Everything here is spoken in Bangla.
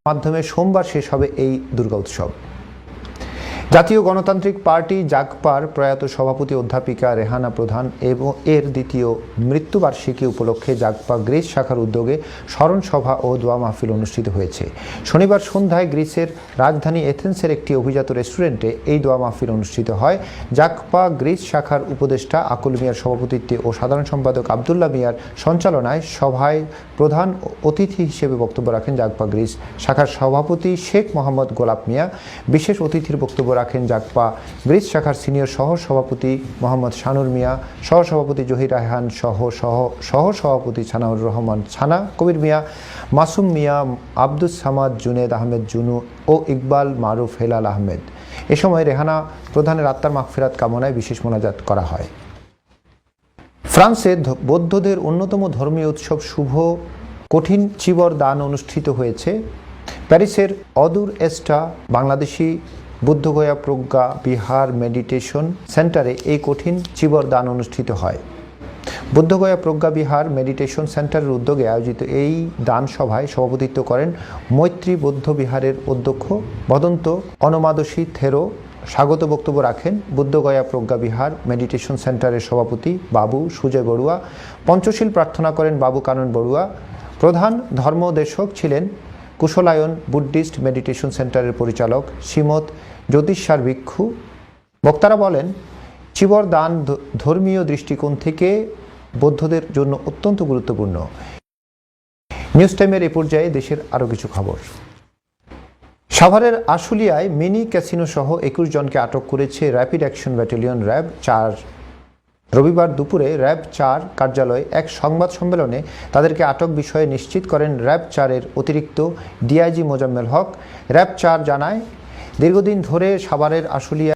মাধ্যমে সোমবার শেষ হবে এই দুর্গা উৎসব। জাতীয় গণতান্ত্রিক পার্টি জাগপার প্রয়াত সভাপতি অধ্যাপিকা রেহানা প্রধান এবং এর দ্বিতীয় মৃত্যুবার্ষিকী উপলক্ষে জাগপা গ্রিস শাখার উদ্যোগে স্মরণ সভা ও দোয়া মাহফিল অনুষ্ঠিত হয়েছে। শনিবার সন্ধ্যায় গ্রিসের রাজধানী এথেন্সের একটি অভিজাত রেস্টুরেন্টে এই দোয়া মাহফিল অনুষ্ঠিত হয়। জাগপা গ্রিস শাখার উপদেষ্টা আকুল মিয়ার সভাপতিত্বে ও সাধারণ সম্পাদক আবদুল্লাহ মিয়ার সঞ্চালনায় সভায় প্রধান অতিথি হিসেবে বক্তব্য রাখেন জাগপা গ্রিস শাখার সভাপতি শেখ মোহাম্মদ গোলাপ মিয়া। বিশেষ অতিথির বক্তব্য রাখেন জাগপা গ্রিস শাখার সিনিয়র সহ সভাপতি মোহাম্মদ শানুর মিয়া, সহসভাপতি জহির রায়হান সহ সভাপতি ছানাউর রহমান ছানা, কবির মিয়া, মাসুম মিয়া, আব্দুস সামাদ, জুনেদ আহমেদ জুনু ও ইকবাল মারুফ হেলাল আহমেদ। এ সময় রেহানা প্রধানের আত্মার মাগফিরাত কামনায় বিশেষ মোনাজাত করা হয়। ফ্রান্সে বৌদ্ধদের অন্যতম ধর্মীয় উৎসব শুভ কঠিন চিবর দান অনুষ্ঠিত হয়েছে। প্যারিসের অদূর এস্টা বাংলাদেশি বুদ্ধগয়া প্রজ্ঞা বিহার মেডিটেশন সেন্টারে এই কঠিন চিবর দান অনুষ্ঠিত হয়। বুদ্ধগয়া প্রজ্ঞা বিহার মেডিটেশন সেন্টারের উদ্যোগে আয়োজিত এই দান সভায় সভাপতিত্ব করেন মৈত্রী বৌদ্ধ বিহারের অধ্যক্ষ ভদন্ত অনমাদশী থেরো। স্বাগত বক্তব্য রাখেন বুদ্ধগয়া প্রজ্ঞা বিহার মেডিটেশন সেন্টারের সভাপতি বাবু সুজয় বড়ুয়া। পঞ্চশীল প্রার্থনা করেন বাবু কানন বড়ুয়া। প্রধান ধর্মদেশক ছিলেন কুশলায়ন বুদ্ধিস্ট মেডিটেশন সেন্টারের পরিচালক শ্রীমৎ জ্যোতিষার ভিক্ষু। বক্তারা বলেন, চিবর দান ধর্মীয় দৃষ্টিকোণ থেকে বৌদ্ধদের জন্য অত্যন্ত গুরুত্বপূর্ণ। নিউজ টাইমের এ পর্যায়ে দেশের আরও কিছু খবর। সাভারের আশুলিয়ায় মিনি ক্যাসিনো সহ 21 জনকে আটক করেছে র্যাপিড অ্যাকশন ব্যাটালিয়ন র্যাব 4। রবিবার দুপুরে র্যাব 4 কার্যালয়ে এক সংবাদ সম্মেলনে তাদেরকে আটক বিষয়ে নিশ্চিত করেন র্যাব 4-এর অতিরিক্ত ডিআইজি মোজাম্মেল হক। র্যাব 4 জানায়, দীর্ঘদিন ধরে সাভারের আশুলিয়া